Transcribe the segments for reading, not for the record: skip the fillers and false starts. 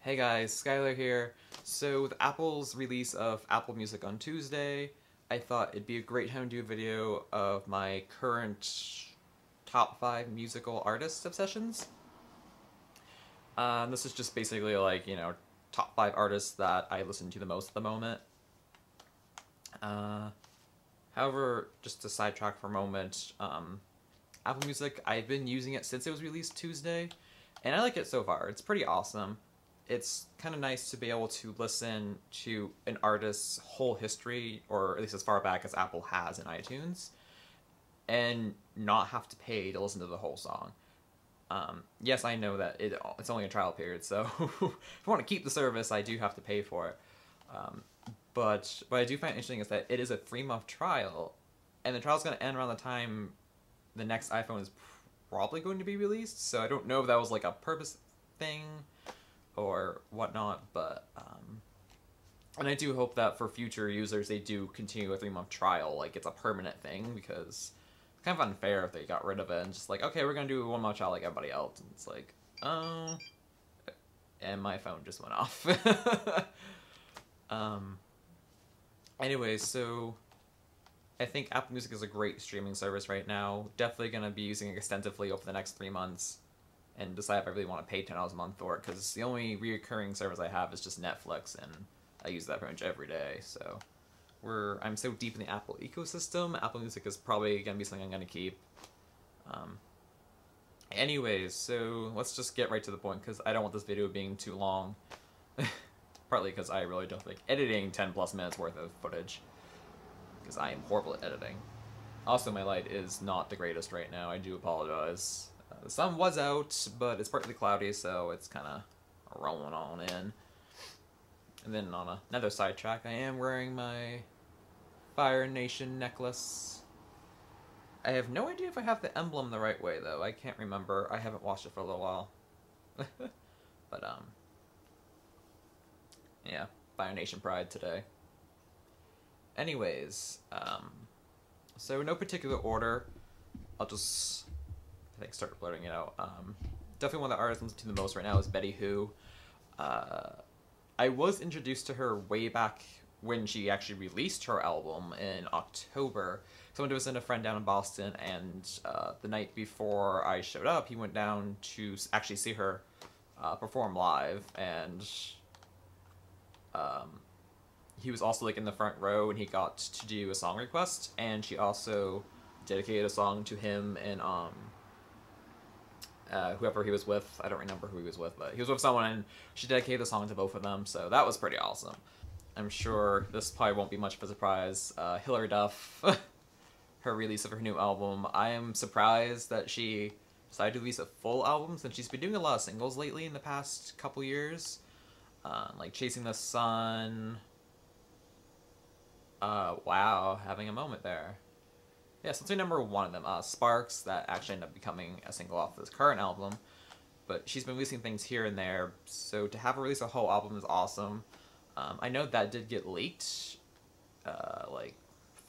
Hey guys, Skylar here. So with Apple's release of Apple Music on Tuesday, I thought it'd be a great time to do a video of my current top 5 musical artist obsessions. This is just basically like, top 5 artists that I listen to the most at the moment. However, just to sidetrack for a moment, Apple Music, I've been using it since it was released Tuesday, and I like it so far. It's pretty awesome. It's kind of nice to be able to listen to an artist's whole history, or at least as far back as Apple has in iTunes, and not have to pay to listen to the whole song. Yes, I know that it's only a trial period, so if I want to keep the service, I do have to pay for it. But what I do find interesting is that it is a 3-month trial, and the trial's going to end around the time the next iPhone is probably going to be released, so I don't know if that was like a purpose thing or whatnot, but and I do hope that for future users they do continue a 3-month trial, like it's a permanent thing, because it's kind of unfair if they got rid of it and just like, okay, we're gonna do a 1-month trial like everybody else, and it's like, oh, and my phone just went off. Anyways, so I think Apple Music is a great streaming service right now. Definitely gonna be using it extensively over the next 3 months, and decide if I really want to pay $10 a month for it, because the only recurring service I have is just Netflix, and I use that pretty much every day. So I'm so deep in the Apple ecosystem. Apple Music is probably gonna be something I'm gonna keep. Anyways, so let's just get right to the point, because I don't want this video being too long. Partly because I really don't like editing 10+ minutes worth of footage, because I am horrible at editing. Also, my light is not the greatest right now. I do apologize. The sun was out, but it's partly cloudy, so it's kind of rolling on in. And then on another sidetrack, I am wearing my Fire Nation necklace. I have no idea if I have the emblem the right way, though. I can't remember. I haven't watched it for a little while. But, yeah, Fire Nation pride today. Anyways, so no particular order. I'll just, I think, start blurting it out. Definitely one of the artists I listen to the most right now is Betty Who. I was introduced to her way back when she actually released her album in October. So I went to visit a friend down in Boston, and the night before I showed up, he went down to actually see her perform live, and he was also like in the front row, and he got to do a song request, and she also dedicated a song to him and whoever he was with. I don't remember who he was with, but he was with someone, and she dedicated a song to both of them, so that was pretty awesome. I'm sure this probably won't be much of a surprise. Hilary Duff, her release of her new album. I am surprised that she decided to release a full album, since she's been doing a lot of singles lately in the past couple years. Like Chasing the Sun. Wow, having a moment there. Yeah, so let's remember one of them, Sparks, that actually ended up becoming a single off this current album. But she's been releasing things here and there, so to have her release a whole album is awesome. I know that did get leaked, like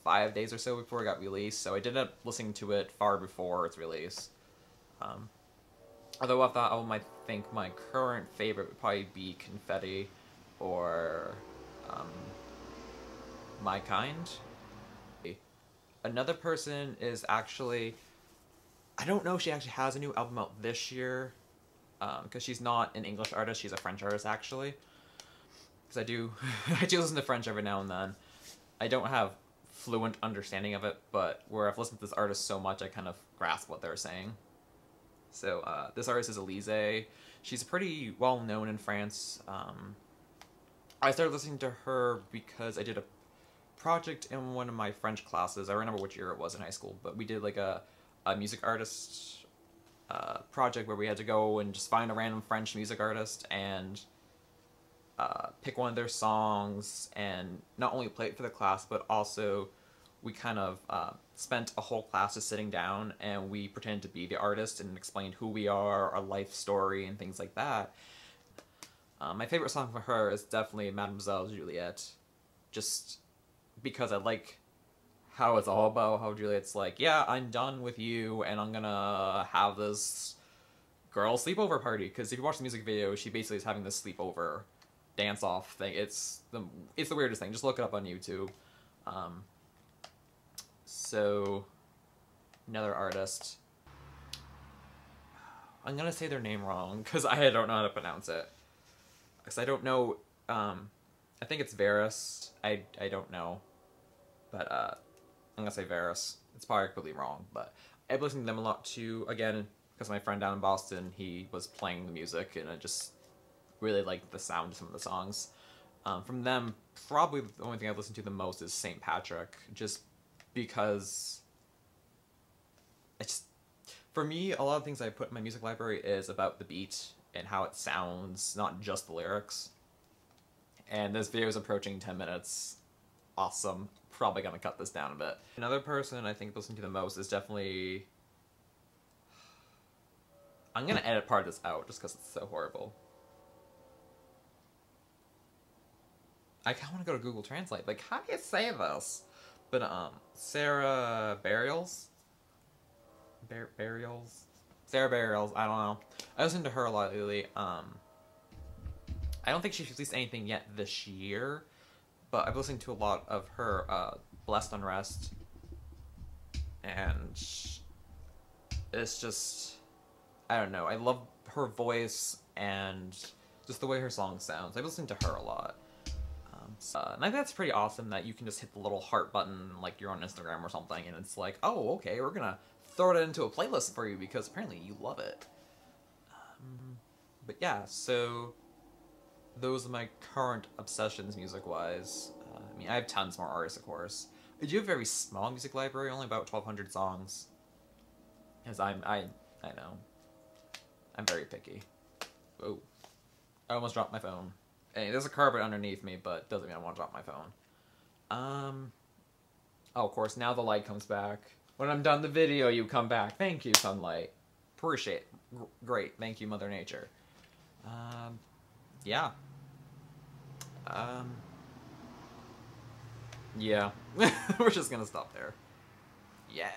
5 days or so before it got released, so I did end up listening to it far before its release. Although of that album, I think my current favorite would probably be Confetti, or My Kind. Another person is actually, I don't know if she actually has a new album out this year, because she's not an English artist, she's a French artist actually. Because I do listen to French every now and then. I don't have fluent understanding of it, but where I've listened to this artist so much, I kind of grasp what they're saying. So this artist is Elise. She's pretty well known in France. I started listening to her because I did a project in one of my French classes. I don't remember which year it was in high school, but we did like a music artist project where we had to go and just find a random French music artist and pick one of their songs, and not only play it for the class, but also we kind of spent a whole class just sitting down, and we pretended to be the artist and explained who we are, our life story, and things like that. My favorite song from her is definitely Mademoiselle Juliette, just because I like how it's all about how Juliet's like, yeah, I'm done with you, and I'm gonna have this girl sleepover party, because if you watch the music video, she basically is having this sleepover dance off thing. It's the weirdest thing. Just look it up on YouTube. So another artist. I'm gonna say their name wrong because I don't know how to pronounce it. Because I don't know. I think it's Varus. I don't know, but I'm gonna say Varus. It's probably completely wrong, but I've listened to them a lot too. Again, because my friend down in Boston, he was playing the music, and I just really liked the sound of some of the songs. From them, probably the only thing I've listened to the most is St. Patrick, just because it's, for me, a lot of things I put in my music library is about the beat and how it sounds, not just the lyrics. And this video is approaching 10 minutes. Awesome. Probably gonna cut this down a bit. Another person I think listening to the most is definitely... I'm gonna edit part of this out just because it's so horrible. I kinda wanna go to Google Translate. Like, how do you say this? But, Sarah Bareilles? Bareilles? Sarah Bareilles, I don't know. I listen to her a lot lately. I don't think she's released anything yet this year, but I've listened to a lot of her Blessed Unrest, and it's just, I don't know, I love her voice and just the way her song sounds. I've listened to her a lot. And I think that's pretty awesome that you can just hit the little heart button like you're on Instagram or something, and it's like, oh, okay, we're gonna throw it into a playlist for you because apparently you love it. But yeah, so those are my current obsessions music-wise. I mean, I have tons more artists, of course. I do have a very small music library, only about 1,200 songs. Because I know. I'm very picky. Whoa. I almost dropped my phone. Hey, there's a carpet underneath me, but doesn't mean I want to drop my phone. Oh, of course, now the light comes back. When I'm done the video, you come back. Thank you, sunlight. Appreciate it. Great. Thank you, Mother Nature. Yeah. Yeah. We're just gonna stop there. Yeah.